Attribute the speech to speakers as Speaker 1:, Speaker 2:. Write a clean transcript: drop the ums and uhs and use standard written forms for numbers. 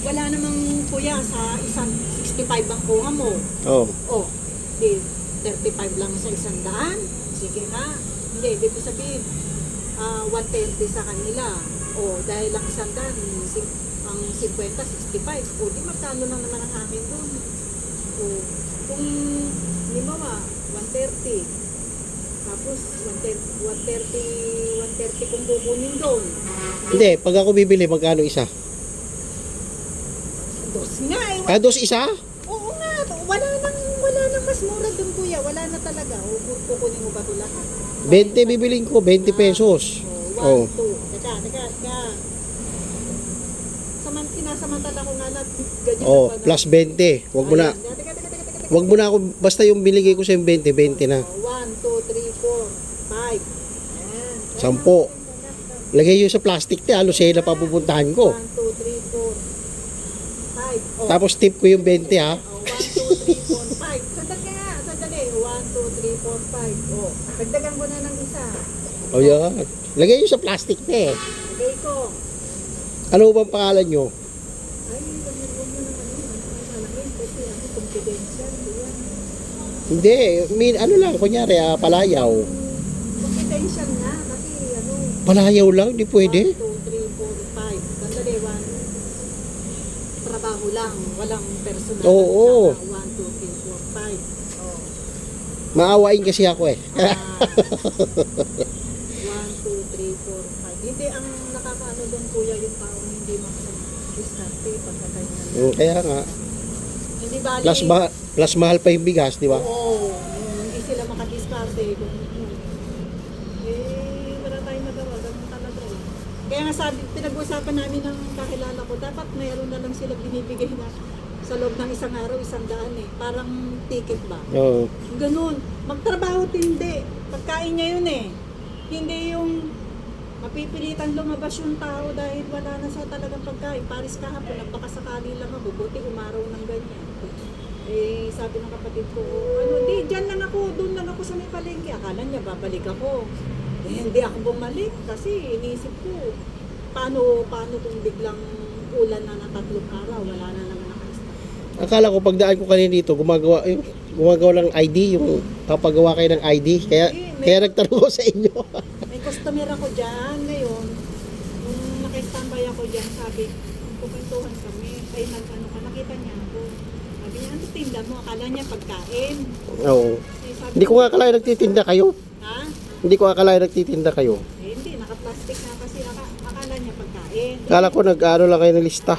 Speaker 1: wala namang kuya sa isang 65 ang kuha mo.
Speaker 2: Oh.
Speaker 1: Oh, di 35 lang sa 100. Sige nga. Hindi, dito sabihin, 130 sa kanila. O, dahil lang 100, ang 50, 65. O, di magkano lang naman ang amin doon. O, kung, hindi mo 130. Tapos, 130 kung kukunin doon.
Speaker 2: Hindi, pag ako bibili, magkano isa?
Speaker 1: Dos nga eh.
Speaker 2: Dos isa?
Speaker 1: Oo nga, wala nang mas mura doon kuya, wala na talaga. O, kukunin mo ba ito lahat?
Speaker 2: 20 bibiling ko, 20 pesos.
Speaker 1: Oh, 1, 2. Teka. Kinasamantala ko nga na ganyan.
Speaker 2: Oh, plus 20. Wag mo na.
Speaker 1: Teka.
Speaker 2: Wag mo na ako, basta yung binigay ko sa 20, 20 na.
Speaker 1: 1, 2, 3, 4, 5. Ayan.
Speaker 2: 10. Lagay yun sa plastic te, Lucena pa pupuntahan ko.
Speaker 1: 1, 2, 3, 4, 5. Oh.
Speaker 2: Tapos tip ko yung 20 ha.
Speaker 1: 1, 2, 3, 4, 5. Sandali. 1, 2, 3, 4, 5. Oh, dagdagan ko na ng isa.
Speaker 2: Oh, yan. Lagay yun sa plastic te.
Speaker 1: Lagay ko.
Speaker 2: Ano bang pangalan nyo?
Speaker 1: Ay, wag mo naman alamin kasi confidential. Yan.
Speaker 2: Hindi, ano lang, kunyari, palayaw.
Speaker 1: Confidential nga kasi
Speaker 2: Palayaw lang, di
Speaker 1: 1,
Speaker 2: pwede.
Speaker 1: 2, 3, 4, 5. Sandali, 1. Trabaho lang, walang personal.
Speaker 2: Oo.
Speaker 1: 1, 2, 3, 4, 5. Oh.
Speaker 2: Maawain kasi ako eh.
Speaker 1: 1, 2, 3, 4, 5. Hindi, ang nakakaano doon kuya yung taong hindi makapag-diskarte pagkaganyan.
Speaker 2: Kaya nga,
Speaker 1: Hindi bali.
Speaker 2: plus mahal pa yung bigas, di ba?
Speaker 1: Oo, hindi sila makadiskarte. Wala tayong magawa. Ganun talaga eh. Kaya nga sabi, pinag-usapan namin ng kakilala ko, dapat mayroon na lang sila binibigay na sa loob ng isang araw, 100 eh. Parang ticket ba?
Speaker 2: Oo.
Speaker 1: Ganun. Magtrabaho hindi. Pagkain niya yun eh. Hindi yung mapipilitan lumabas yung tao dahil wala na sa talagang pagkain. Paris kahapon, nagpakasakali lang ako. Buti umaraw ng ganyan. Eh, sabi ng kapatid ko, di, dyan lang ako, doon lang ako sa may palengke. Akala niya, babalik ako. Eh, hindi ako bumalik kasi iniisip ko, paano kung biglang ulan na ng 3 araw, wala na naman naka-start.
Speaker 2: Akala ko pagdaan ko kanina dito, gumagawa ng ID, yung papagawa kayo ng ID. Kaya nagtanong ko sa inyo.
Speaker 1: May customer ako dyan ngayon. Nung nakistambay ako dyan, sabi, pupuntuhan kami. Ay, nakita niya ako. Sabi niya, ano tinda mo? Akala niya pagkain.
Speaker 2: Oo.
Speaker 1: Eh, sabi
Speaker 2: Hindi ko nga akala nagtitinda kayo.
Speaker 1: Ha?
Speaker 2: Hindi ko akala nagtitinda kayo.
Speaker 1: Eh, hindi, naka-plastic na kasi akala niya pagkain.
Speaker 2: Akala ko nag-ano lang kayo ng lista.